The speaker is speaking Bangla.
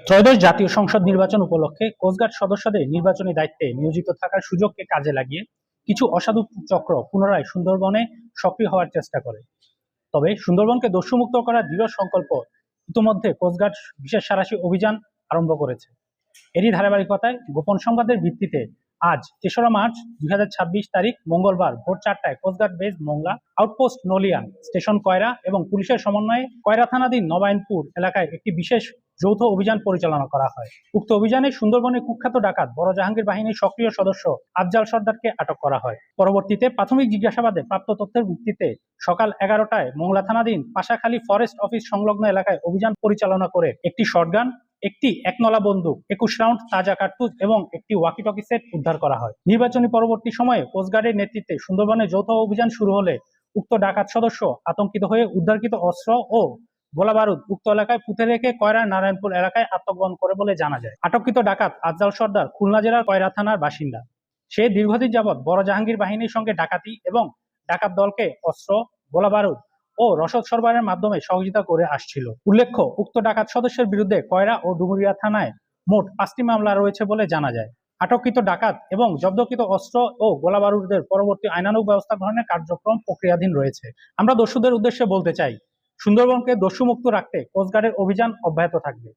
ত্রয়োদশ জাতীয় সংসদ নির্বাচন উপলক্ষে কোস্টগার্ড সদস্যদের নির্বাচনী দায়িত্বে নিয়োজিত থাকার সুযোগকে কাজে লাগিয়ে কিছু অসাধু চক্র পুনরায় সুন্দরবনে সক্রিয় হওয়ার চেষ্টা করে। তবে সুন্দরবনকে দস্যুমুক্ত করার দৃঢ় সংকল্প ইতোমধ্যে কোস্টগার্ড বিশেষ সাঁড়াশি অভিযান আরম্ভ করেছে। এরই ধারাবাহিকতায় গোপন সংবাদের ভিত্তিতে আজ ৩রা মার্চ ২০২৬ তারিখ মঙ্গলবার ভোর ৪টায় coast guard base Mongla, outpost Nalian, station Koyra এবং পুলিশের সমন্বয়ে কয়রা থানাধীন নবায়নপুর এলাকায় একটি বিশেষ যৌথ অভিযান পরিচালনা করা হয়। উক্ত অভিযানে সুন্দরবনের কুখ্যাত ডাকাত বড় জাহাঙ্গীর বাহিনীর সক্রিয় সদস্য আফজাল সর্দারকে আটক করা হয়। পরবর্তীতে প্রাথমিক জিজ্ঞাসাবাদে প্রাপ্ত তথ্যের ভিত্তিতে সকাল 11টায় মোংলা থানাধীন পাশাখালী ফরেস্ট অফিস সংলগ্ন এলাকায় অভিযান পরিচালনা করে একটি শটগান, একটি একনলা বন্দুক, ২১ রাউন্ড তাজা কার্তুজ এবং একটি ওয়াকিটকি সেট উদ্ধার করা হয়। নির্বাচনী পরবর্তী সময়ে কোস্টগার্ডের নেতৃত্বে সুন্দরবনে যৌথ অভিযান শুরু হলে উক্ত ডাকাত সদস্য আতঙ্কিত হয়ে উদ্ধারকৃত অস্ত্র ও গোলাবারুদ উক্ত এলাকায় পুঁতে রেখে কয়রার নারায়ণপুর এলাকায় আত্মগোপন করে বলে জানা যায়। আটককৃত ডাকাত আফজাল সর্দার খুলনা জেলার কয়রা থানার বাসিন্দা। সে দীর্ঘদিন যাবৎ বড় জাহাঙ্গীর বাহিনীর সঙ্গে ডাকাতি এবং ডাকাত দলকে অস্ত্র, গোলাবারুদ ও রসদ সরবরাহের মাধ্যমে সহযোগিতা করে আসছিল। উল্লেখ্য, উক্ত ডাকাত সদস্যের বিরুদ্ধে কয়রা ও ডুমুরিয়া থানায় মোট 5টি মামলা রয়েছে বলে জানা যায়। আটককৃত ডাকাত এবং জব্দকৃত অস্ত্র ও গোলাবারুদের পরবর্তী আইনানুগ ব্যবস্থা গ্রহণের কার্যক্রম প্রক্রিয়াধীন রয়েছে। আমরা দস্যুদের উদ্দেশ্যে বলতে চাই, সুন্দরবনকে দস্যুমুক্ত রাখতে কোস্টগার্ডের অভিযান অব্যাহত থাকবে।